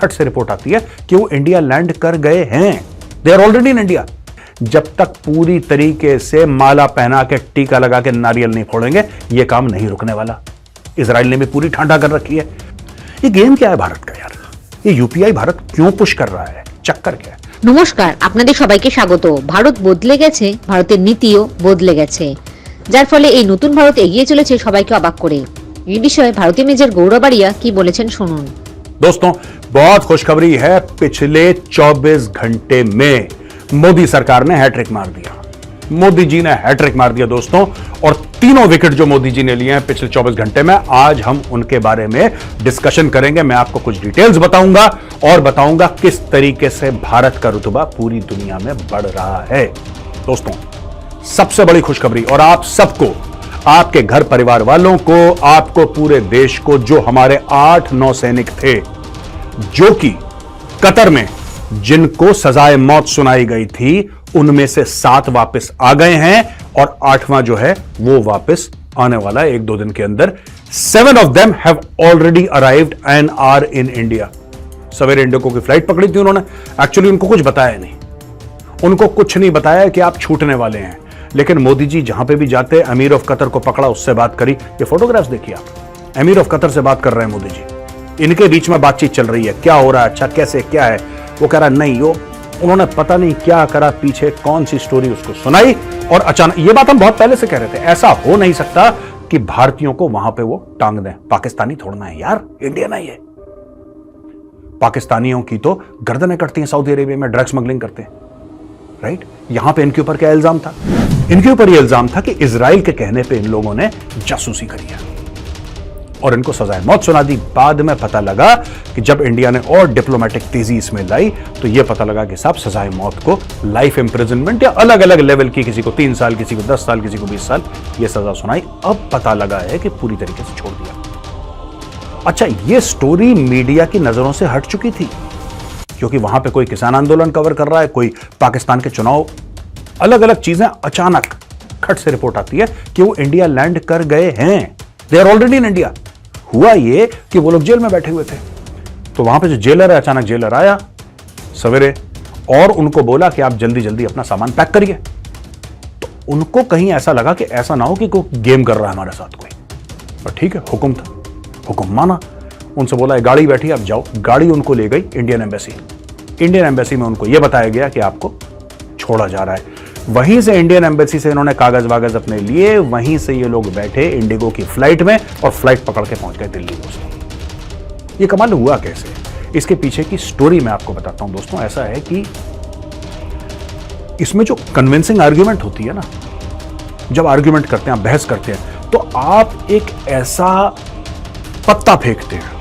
खट से रिपोर्ट आती है कि वो इंडिया लैंड कर गए हैं। They are already in India. जब तक पूरी तरीके से माला पहना के टीका लगा के नारियल नहीं फोड़ेंगे, ये काम नहीं रुकने वाला। इजराइल ने भी पूरी ठांडा कर रखी है। ये गेम क्या है भारत का यार? ये यूपीआई भारत क्यों पुश कर रहा है? चक्कर क्या है? নমস্কার, আপনাদের সবাইকে স্বাগত। ভারত বদলে গেছে, ভারতের নীতিও বদলে গেছে, যার ফলে এই নতুন ভারত এগিয়ে চলেছে সবাইকে অবাক করে। এই বিষয়ে ভারতীয় মেজর গৌরবাড়িয়া কি বলেছেন শুনুন। दोस्तों, बहुत खुशखबरी है। पिछले 24 घंटे में मोदी सरकार ने हैट्रिक मार दिया। मोदी जी ने हैट्रिक मार दिया दोस्तों, और तीनों विकेट जो मोदी जी ने लिए हैं पिछले 24 घंटे में, आज हम उनके बारे में डिस्कशन करेंगे। मैं आपको कुछ डिटेल्स बताऊंगा और बताऊंगा किस तरीके से भारत का रुतबा पूरी दुनिया में बढ़ रहा है। दोस्तों, सबसे बड़ी खुशखबरी, और आप सबको, आपके घर परिवार वालों को, आपको, पूरे देश को, जो हमारे 8-9 सैनिक थे जो कि कतर में जिनको सजाए मौत सुनाई गई थी, उनमें से 7 वापस आ गए हैं और 8वां जो है वो वापस आने वाला है 1-2 दिन के अंदर। 7 of them have already arrived and are in India। सवेरे इंडिगो की फ्लाइट पकड़ी थी उन्होंने। एक्चुअली उनको कुछ बताया नहीं, उनको कुछ नहीं बताया कि आप छूटने वाले हैं। लेकिन मोदी जी जहां पे भी जाते, अमीर ऑफ कतर को पकड़ा, उससे बात करी। ये फोटोग्राफ्स देखिए आप, अमीर ऑफ कतर से बात कर रहे हैं मोदी जी। इनके बीच में बातचीत चल रही है, क्या हो रहा है, अच्छा कैसे, क्या है। वो कह रहा नहीं, वो उन्होंने पता नहीं क्या करा, पीछे कौन सी स्टोरी उसको सुनाई, और अचानक, ये बात हम बहुत पहले से कह रहे थे, ऐसा हो नहीं सकता कि भारतीयों को वहां पे वो टांग दें। पाकिस्तानी थोड़ना है यार, इंडियन है ये। पाकिस्तानियों की तो गर्दनें कटती हैं सऊदी अरेबिया में, ड्रग स्मगलिंग करते हैं, राइट। यहां पे इनके ऊपर क्या इल्जाम था? इनके ऊपर यह इल्जाम था कि इजराइल के कहने पे इन लोगों ने जासूसी करी है और इनको सजाए मौत सुना दी। बाद में पता लगा कि जब इंडिया ने और डिप्लोमेटिक तेजी इसमें लाई, तो यह पता लगा कि साहब सजाए मौत को लाइफ इंप्रिजनमेंट या अलग अलग लेवल की, किसी को 3 साल, किसी को 10 साल, किसी को 20 साल, यह सजा सुनाई। अब पता लगा है कि पूरी तरीके से छोड़ दिया। अच्छा, यह स्टोरी मीडिया की नजरों से हट चुकी थी, क्योंकि वहां पे कोई किसान आंदोलन कवर कर रहा है, कोई पाकिस्तान के चुनाव, अलग अलग चीजें। अचानक खट से रिपोर्ट आती है कि वो इंडिया लैंड कर गए हैं। They are already in India. हुआ ये कि वो लोग जेल में बैठे हुए थे, तो वहां पे जो जेलर है, अचानक जेलर आया सवेरे और उनको बोला कि आप जल्दी जल्दी अपना सामान पैक करिए। तो उनको कहीं ऐसा लगा कि ऐसा ना हो कि कोई गेम कर रहा है हमारे साथ कोई, पर ठीक है, हुक्म था, हुक्म माना। उनसे बोला गाड़ी बैठी, आप जाओ। गाड़ी उनको ले गई इंडियन एम्बेसी। इंडियन एम्बेसी में उनको यह बताया गया कि आपको छोड़ा जा रहा है। वहीं से इंडियन एम्बेसी से इन्होंने कागज वागज अपने लिए, वहीं से ये लोग बैठे इंडिगो की फ्लाइट में और फ्लाइट पकड़ के पहुंच गए दिल्ली दोस्तों। ये कमाल हुआ कैसे? इसके पीछे की स्टोरी मैं आपको बताता हूं दोस्तों। ऐसा है कि इसमें जो कन्विंसिंग आर्ग्यूमेंट होती है ना, जब आर्ग्यूमेंट करते हैं, बहस करते हैं, तो आप एक ऐसा पत्ता फेंकते हैं,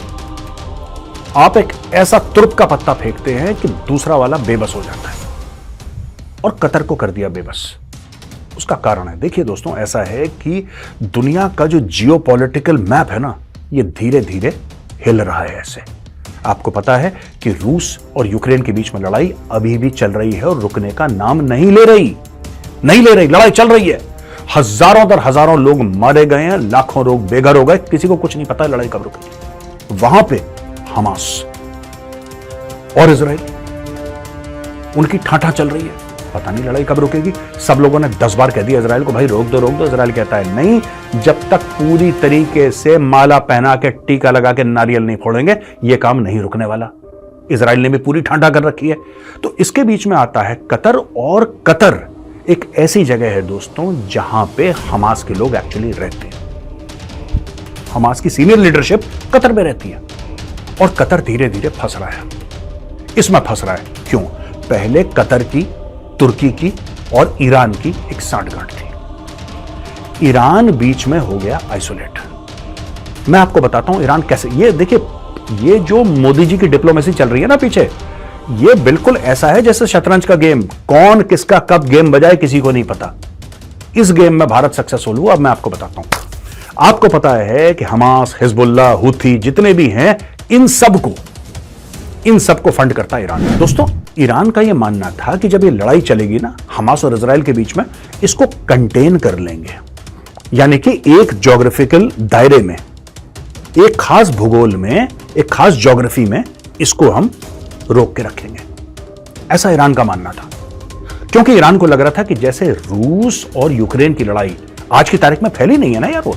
आप एक ऐसा तुर्प का पत्ता फेंकते हैं कि दूसरा वाला बेबस हो जाता है, और कतर को कर दिया बेबस। उसका कारण है, देखिए दोस्तों, ऐसा है कि दुनिया का जो जियोपॉलिटिकल मैप है ना, ये धीरे धीरे हिल रहा है। ऐसे आपको पता है कि रूस और यूक्रेन के बीच में लड़ाई अभी भी चल रही है और रुकने का नाम नहीं ले रही। लड़ाई चल रही है। हजारों दर हजारों लोग मारे गए हैं, लाखों लोग बेघर हो गए, किसी को कुछ नहीं पता लड़ाई कब रुकेगी। वहां पे हमास और इजराइल, उनकी ठाठा चल रही है, पता नहीं लड़ाई कब रुकेगी। सब लोगों ने 10 बार कह दिया इजराइल को, भाई रोक दो रोक दो। इजराइल कहता है नहीं, जब तक पूरी तरीके से माला पहना के टीका लगा के नारियल नहीं फोड़ेंगे, यह काम नहीं रुकने वाला। इजराइल ने भी पूरी ठांडा कर रखी है। तो इसके बीच में आता है कतर, और कतर एक ऐसी जगह है दोस्तों जहां पे हमास के लोग एक्चुअली रहते हैं। हमास की सीनियर लीडरशिप कतर में रहती है, और कतर धीरे धीरे फंस रहा है। इसमें फंस रहा है क्यों? पहले कतर की, तुर्की की और ईरान की एक सांठगांठ थी। ईरान बीच में हो गया आइसोलेट। मैं आपको बताता हूं ईरान कैसे। ये देखिए, ये जो मोदी जी की डिप्लोमेसी चल रही है ना पीछे, ये बिल्कुल ऐसा है जैसे शतरंज का गेम, कौन किसका कब गेम बजाए किसी को नहीं पता। इस गेम में भारत सक्सेसफुल हुआ। अब मैं आपको बताता हूं। आपको पता है कि हमास, हिजबुल्लाह, हुथी जितने भी हैं, इन सबको फंड करता है ईरान। दोस्तों, ईरान का यह मानना था कि जब ये लड़ाई चलेगी ना हमास और इजराइल के बीच में, इसको कंटेन कर लेंगे, यानी कि एक ज्योग्राफिकल दायरे में, एक खास भूगोल में, एक खास ज्योग्राफी में इसको हम रोक के रखेंगे, ऐसा ईरान का मानना था। क्योंकि ईरान को लग रहा था कि जैसे रूस और यूक्रेन की लड़ाई आज की तारीख में फैली नहीं है ना यार, वो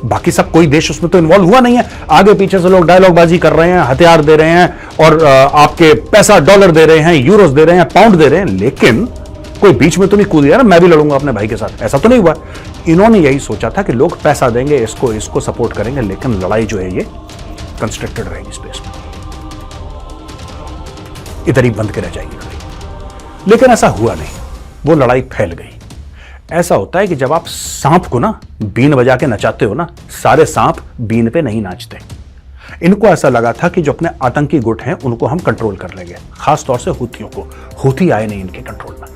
बाकी सब कोई देश उसमें तो इन्वॉल्व हुआ नहीं है, आगे पीछे से लोग डायलॉग बाजी कर रहे हैं, हथियार दे रहे हैं और आपके पैसा डॉलर दे रहे हैं, यूरोस दे रहे हैं, पाउंड दे रहे हैं, लेकिन कोई बीच में तो नहीं कूद गया ना मैं भी लड़ूंगा अपने भाई के साथ, ऐसा तो नहीं हुआ। इन्होंने यही सोचा था कि लोग पैसा देंगे, इसको सपोर्ट करेंगे, लेकिन लड़ाई जो है ये कंस्ट्रक्टेड रहेगी स्पेस में, इधर ही बंद के रह जाएगी लड़ाई। लेकिन ऐसा हुआ नहीं, वो लड़ाई फैल गई। ऐसा होता है कि जब आप सांप को ना बीन बजा के नचाते हो ना, सारे सांप बीन पे नहीं नाचते। इनको ऐसा लगा था कि जो अपने आतंकी गुट हैं उनको हम कंट्रोल कर लेंगे, खासतौर से हूथियों को। हूथी आए नहीं इनके कंट्रोल में,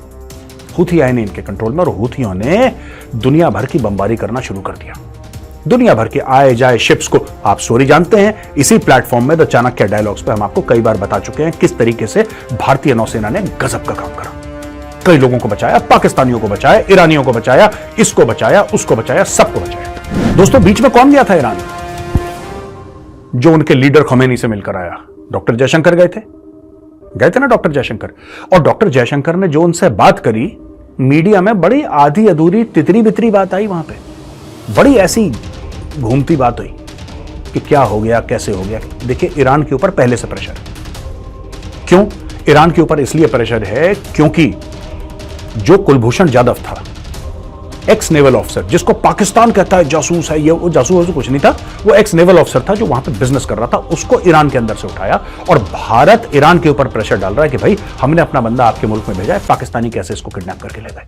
हूथी आए नहीं इनके कंट्रोल में, और हूथियों ने दुनिया भर की बमबारी करना शुरू कर दिया। दुनिया भर के आए जाए शिप्स को, आप स्टोरी जानते हैं, इसी प्लेटफॉर्म में द चाणक्य डायलॉग्स पे हम आपको कई बार बता चुके हैं किस तरीके से भारतीय नौसेना ने गजब का काम करा। कई लोगों को बचाया, पाकिस्तानियों को बचाया, ईरानियों को बचाया, इसको बचाया, उसको बचाया, सबको बचाया। दोस्तों बीच में कौन गया था ईरान, जो उनके लीडर खमेनी से मिलकर आया? डॉक्टर जयशंकर गए थे ना डॉक्टर जयशंकर। और डॉक्टर जयशंकर ने जो उनसे बात करी, मीडिया में बड़ी आधी अधूरी तितरी बितरी बात आई, वहां पे बड़ी ऐसी घूमती बात हुई कि क्या हो गया, कैसे हो गया। देखिए ईरान के ऊपर पहले से प्रेशर, क्यों ईरान के ऊपर इसलिए प्रेशर है क्योंकि जो कुलभूषण जाधव था, एक्स नेवल ऑफिसर, जिसको पाकिस्तान कहता है जासूस है, ये वो जासूस कुछ नहीं था, वो एक्स नेवल ऑफिसर था जो वहां पे बिजनेस कर रहा था, उसको ईरान के अंदर से उठाया। और भारत ईरान के ऊपर प्रेशर डाल रहा है कि भाई हमने अपना बंदा आपके मुल्क में भेजा है, पाकिस्तानी कैसे इसको किडनैप करके ले गए,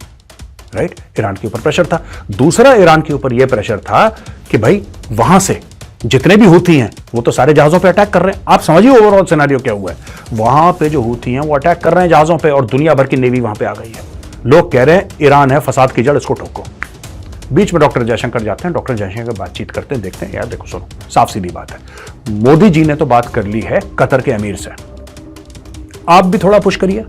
राइट? ईरान के ऊपर प्रेशर था। दूसरा ईरान के ऊपर यह प्रेशर था कि भाई वहां से जितने भी हूथी हैं वो तो सारे जहाजों पे अटैक कर रहे हैं। आप समझिए ओवरऑल सिनेरियो क्या हुआ है। वहां पे जो हूथी हैं वो अटैक कर रहे हैं जहाजों पे, और दुनिया भर की नेवी वहां पे आ गई है। लोग कह रहे हैं ईरान है फसाद की जड़, इसको ठोको। बीच में डॉक्टर जयशंकर जाते हैं, डॉक्टर जयशंकर बातचीत करते हैं, देखते हैं यार देखो सुनो, साफ सीधी बात है, मोदी जी ने तो बात कर ली है कतर के अमीर से, आप भी थोड़ा पुश करिए,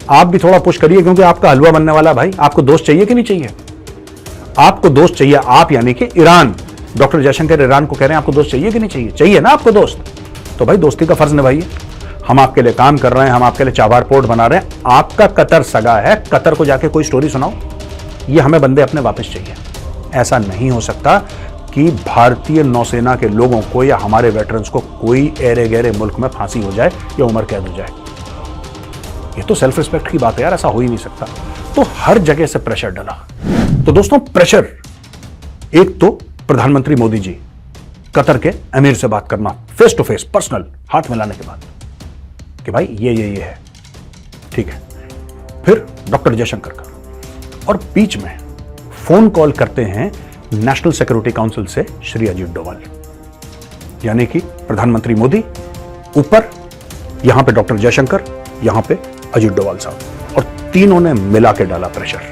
आप भी थोड़ा पुश करिए, क्योंकि आपका हलवा बनने वाला भाई। आपको दोस्त चाहिए कि नहीं चाहिए? आपको दोस्त चाहिए, आप यानी कि ईरान। डॉक्टर जयशंकर ईरान को कह रहे हैं आपको दोस्त चाहिए कि नहीं चाहिए? चाहिए ना आपको दोस्त, तो भाई दोस्ती का फर्ज निभाइए। हम आपके लिए काम कर रहे हैं, हम आपके लिए चाबार पोर्ट बना रहे हैं, आपका कतर सगा है, कतर को जाके कोई स्टोरी सुनाओ, ये हमें बंदे अपने वापस चाहिए। ऐसा नहीं हो सकता कि भारतीय नौसेना के लोगों को या हमारे वेटरन्स को कोई एरे गहरे मुल्क में फांसी हो जाए या उम्र कैद हो जाए। ये तो सेल्फ रिस्पेक्ट की बात है यार, ऐसा हो ही नहीं सकता। तो हर जगह से प्रेशर डला। तो दोस्तों प्रेशर, एक तो प्रधानमंत्री मोदी जी कतर के अमीर से बात करना, फेस टू फेस, पर्सनल, हाथ मिलाने के बाद कि भाई ये है, ठीक है। फिर डॉक्टर जयशंकर का, और बीच में फोन कॉल करते हैं नेशनल सिक्योरिटी काउंसिल से श्री अजीत डोभाल, यानी कि प्रधानमंत्री मोदी ऊपर, यहां पे डॉक्टर जयशंकर, यहां पे अजीत डोभाल साहब, और तीनों ने मिला के डाला pressure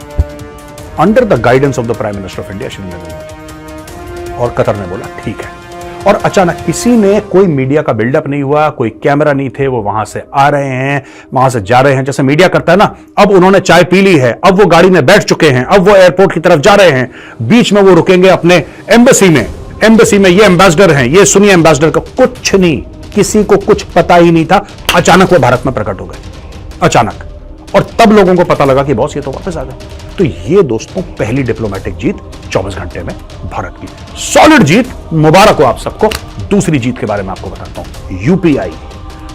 under the guidance of the prime minister of India Shri Narendra Modi. और कतर ने बोला ठीक है। और अचानक किसी ने, कोई मीडिया का बिल्डअप नहीं हुआ, कोई कैमरा नहीं थे, वो वहां से आ रहे हैं, वहां से जा रहे हैं, जैसे मीडिया करता है ना। अब उन्होंने चाय पी ली है, अब वो गाड़ी में बैठ चुके हैं, अब वो एयरपोर्ट की तरफ जा रहे हैं, बीच में वो रुकेंगे अपने एम्बेसी में। एम्बेसी में ये एम्बेसडर हैं, ये सुनिए एम्बेसडर का कुछ नहीं, किसी को कुछ पता ही नहीं था। अचानक वो भारत में प्रकट हो गए, अचानक। और तब लोगों को पता लगा कि बॉस ये तो वापस आ गए। तो ये दोस्तों पहली डिप्लोमेटिक जीत 24 घंटे में भारत की, सॉलिड जीत, मुबारक हो आप सबको। दूसरी जीत के बारे में आपको बताता हूं, यूपीआई।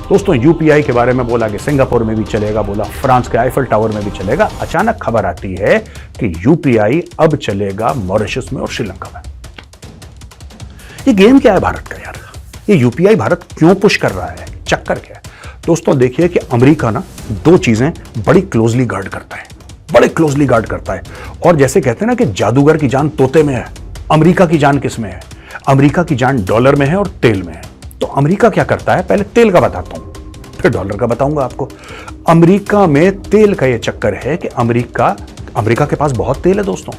दोस्तों यूपीआई के बारे में बोला कि सिंगापुर में भी चलेगा, बोला फ्रांस के आईफल टावर में भी चलेगा। अचानक खबर आती है कि यूपीआई अब चलेगा मॉरिशस में और श्रीलंका में। ये गेम क्या है भारत का यार? ये यूपीआई भारत क्यों पुश कर रहा है, चक्कर क्या है? दोस्तों देखिए कि अमेरिका ना दो चीजें बड़ी क्लोजली गार्ड करता है, बड़े क्लोजली गार्ड करता है। और जैसे कहते हैं ना कि जादूगर की जान तोते में है, अमेरिका की जान किस में है? अमेरिका की जान डॉलर में है और तेल में है। तो अमेरिका क्या करता है, पहले तेल का बताता हूं फिर डॉलर का बताऊंगा आपको। अमेरिका में तेल का यह चक्कर है कि अमेरिका के पास बहुत तेल है दोस्तों,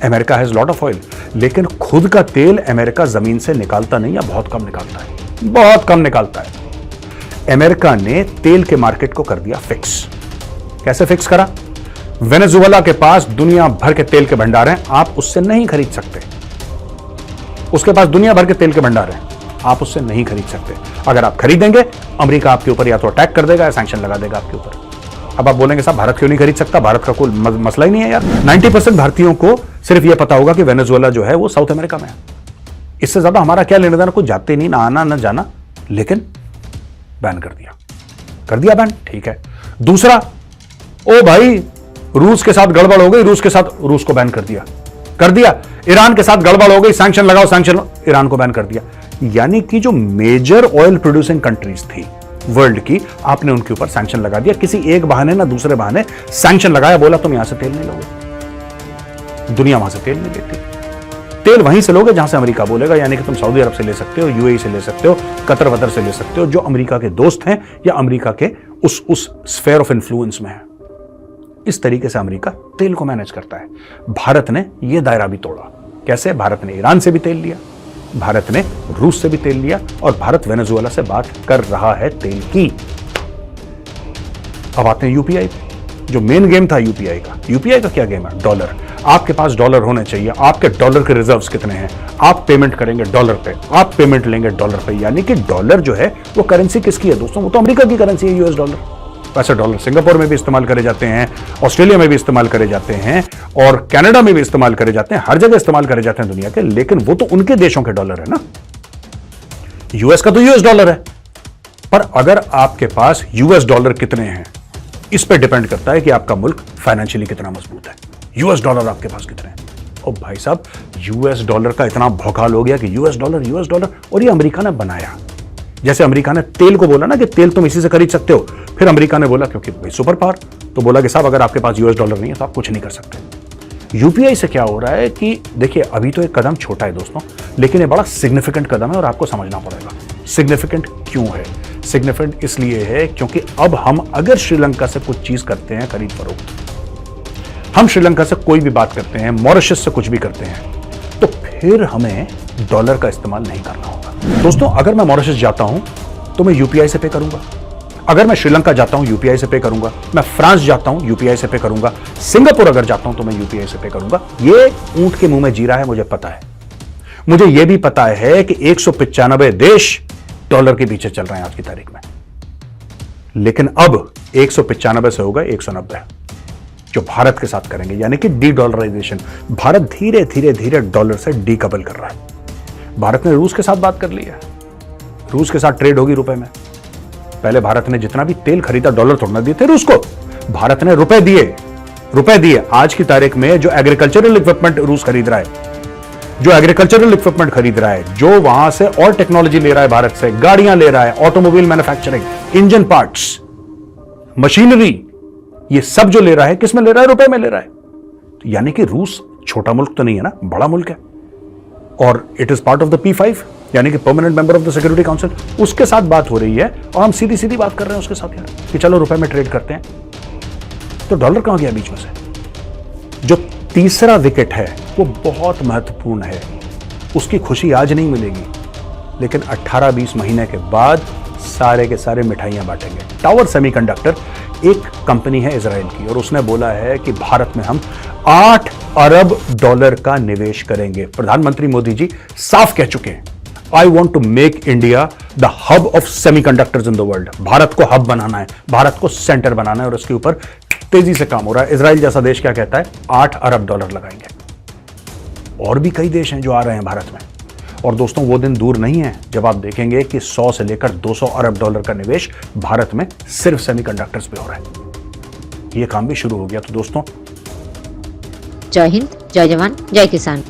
America has lot of oil, लेकिन खुद का तेल अमेरिका जमीन से निकालता नहीं, या बहुत कम निकालता है, बहुत कम निकालता है। अमेरिका ने तेल के मार्केट को कर दिया फिक्स। कैसे फिक्स करा? वेनेजुएला के पास दुनिया भर के तेल के भंडार हैं, आप उससे नहीं खरीद सकते। उसके पास दुनिया भर के तेल के भंडार हैं, आप उससे नहीं खरीद सकते। अगर आप खरीदेंगे, अमेरिका आपके ऊपर या तो अटैक कर देगा या सैंक्शन लगा देगा आपके ऊपर। अब आप बोलेंगे साहब भारत क्यों नहीं खरीद सकता, भारत का कोई मसला ही नहीं है यार। 90% भारतीयों को सिर्फ यह पता होगा कि वेनेजुएला जो है वो साउथ अमेरिका में है। इससे ज्यादा हमारा क्या लेना देना, कुछ जाते नहीं, ना आना ना जाना, लेकिन बैन कर दिया बैन, ठीक है। दूसरा, ओ भाई रूस के साथ गड़बड़ हो गई, रूस को बैन कर दिया। ईरान के साथ गड़बड़ हो गई, सैंक्शन लगाओ, सैंक्शन, ईरान को बैन कर दिया। यानी कि जो मेजर ऑयल प्रोड्यूसिंग कंट्रीज थी वर्ल्ड की, आपने उनके ऊपर सैंक्शन लगा दिया। किसी एक बहाने ना दूसरे बहाने सैंक्शन लगाया, बोला तुम यहां से तेल नहीं लोगे, दुनिया वहां से तेल नहीं लेती। तेल वहीं से लोगे जहां से अमेरिका बोलेगा, यानी कि तुम सऊदी अरब से ले सकते हो, यूएई से ले सकते हो, कतर वतर से ले सकते हो, जो अमेरिका के दोस्त हैं या अमेरिका के उस स्फेयर ऑफ इन्फ्लुएंस में है। इस तरीके से अमेरिका तेल को मैनेज करता है। भारत ने यह दायरा भी तोड़ा। कैसे? भारत ने ईरान से भी तेल लिया, भारत ने रूस से भी तेल लिया, और भारत वेनेजुएला से बात कर रहा है तेल की। अब आते हैं यूपीआई पे। जो मेन गेम था यूपीआई का क्या गेम है? डॉलर। आपके पास डॉलर होने चाहिए। आपके डॉलर के रिजर्व्स कितने हैं? आप पेमेंट करेंगे डॉलर पे, आप पेमेंट लेंगे डॉलर पे। यानी कि डॉलर जो है वो करेंसी किसकी है दोस्तों? वो तो अमेरिका की करेंसी है, यूएस डॉलर। वैसे डॉलर सिंगापुर में भी इस्तेमाल करे जाते हैं, ऑस्ट्रेलिया में भी इस्तेमाल करे जाते हैं, और कनाडा में भी इस्तेमाल करे जाते हैं, हर जगह इस्तेमाल करे जाते हैं दुनिया के। लेकिन वो तो उनके देशों के डॉलर है ना। यूएस का तो यूएस डॉलर है, पर अगर आपके पास यूएस डॉलर कितने हैं, इस पर डिपेंड करता है कि आपका मुल्क फाइनेंशियली कितना मजबूत है। यूएस डॉलर आपके पास कितने हैं? ओ भाई साहब, यूएस डॉलर का इतना भौकाल हो गया कि यूएस डॉलर, और ये अमेरिका ने बनाया। जैसे अमेरिका ने तेल को बोला ना कि तेल तुम इसी से खरीद सकते हो, फिर अमेरिका ने बोला क्योंकि भाई सुपर पावर, तो बोला कि साहब अगर आपके पास यूएस डॉलर नहीं है तो आप कुछ नहीं कर सकते। यूपीआई से क्या हो रहा है कि देखिए, अभी तो एक कदम छोटा है दोस्तों, लेकिन ये बड़ा सिग्निफिकेंट कदम है और आपको समझना पड़ेगा। सिग्निफिकेंट क्यों है? सिग्निफिकेंट इसलिए है क्योंकि अब हम अगर श्रीलंका से कुछ चीज करते हैं, खरीद फरोख्त, हम श्रीलंका से कोई भी बात करते हैं, मॉरिशस से कुछ भी करते हैं, तो फिर हमें डॉलर का इस्तेमाल नहीं करना होगा। दोस्तों, अगर मैं मॉरिशस जाता हूं तो मैं यूपीआई से पे करूंगा, अगर मैं श्रीलंका जाता हूं यूपीआई से पे करूंगा, मैं फ्रांस जाता हूं यूपीआई से पे करूंगा, सिंगापुर अगर जाता हूं तो मैं यूपीआई से पे करूंगा। ये ऊंट के मुंह में जीरा है, मुझे पता है। मुझे यह भी पता है कि 195 देश डॉलर के पीछे चल रहे हैं आज की तारीख में, लेकिन अब 195 से होगा 190 जो भारत के साथ करेंगे, यानी कि डी डॉलराइजेशन। भारत धीरे धीरे धीरे डॉलर से डीकपल कर रहा है। भारत ने रूस के साथ बात कर ली है, रूस के साथ ट्रेड होगी रुपए में। पहले भारत ने जितना भी तेल खरीदा, डॉलर थोड़ा दिए थे रूस को, भारत ने रुपए दिए। आज की तारीख में जो एग्रीकल्चरल इक्विपमेंट रूस खरीद रहा है, जो वहां से और टेक्नोलॉजी ले रहा है, भारत से गाड़ियां ले रहा है, automobile manufacturing, engine parts, machinery, ये सब जो ले रहा है, किस में ले रहा है? रुपए में ले रहा है। तो यानी कि रूस छोटा मुल्क तो नहीं है ना, बड़ा मुल्क है, और it is part of the P5, यानी कि permanent member of the security council. उसके साथ बात हो रही है और हम सीधी सीधी बात कर रहे हैं उसके साथ यार, कि चलो रुपए में ट्रेड करते हैं। तो डॉलर कहां गया बीच में से? जो तीसरा विकेट है वो बहुत महत्वपूर्ण है, उसकी खुशी आज नहीं मिलेगी, लेकिन 18-20 महीने के बाद सारे के सारे मिठाइयां बांटेंगे। टावर सेमीकंडक्टर एक कंपनी है इजराइल की, और उसने बोला है कि भारत में हम 8 अरब डॉलर का निवेश करेंगे। प्रधानमंत्री मोदी जी साफ कह चुके हैं, I want to make India the hub of semiconductors in the world. Bharat को हब बनाना है, भारत को सेंटर बनाना है, और उसके ऊपर तेजी से काम हो रहा है। इजराइल जैसा देश क्या कहता है? 8 अरब डॉलर लगाएंगे। और भी कई देश हैं जो आ रहे हैं भारत में, और दोस्तों वो दिन दूर नहीं है जब आप देखेंगे कि 100 से लेकर 200 अरब डॉलर का निवेश भारत में सिर्फ सेमीकंडक्टर्स पे हो रहा है। ये काम भी शुरू हो गया। तो दोस्तों, जय हिंद, जय जवान, जय किसान।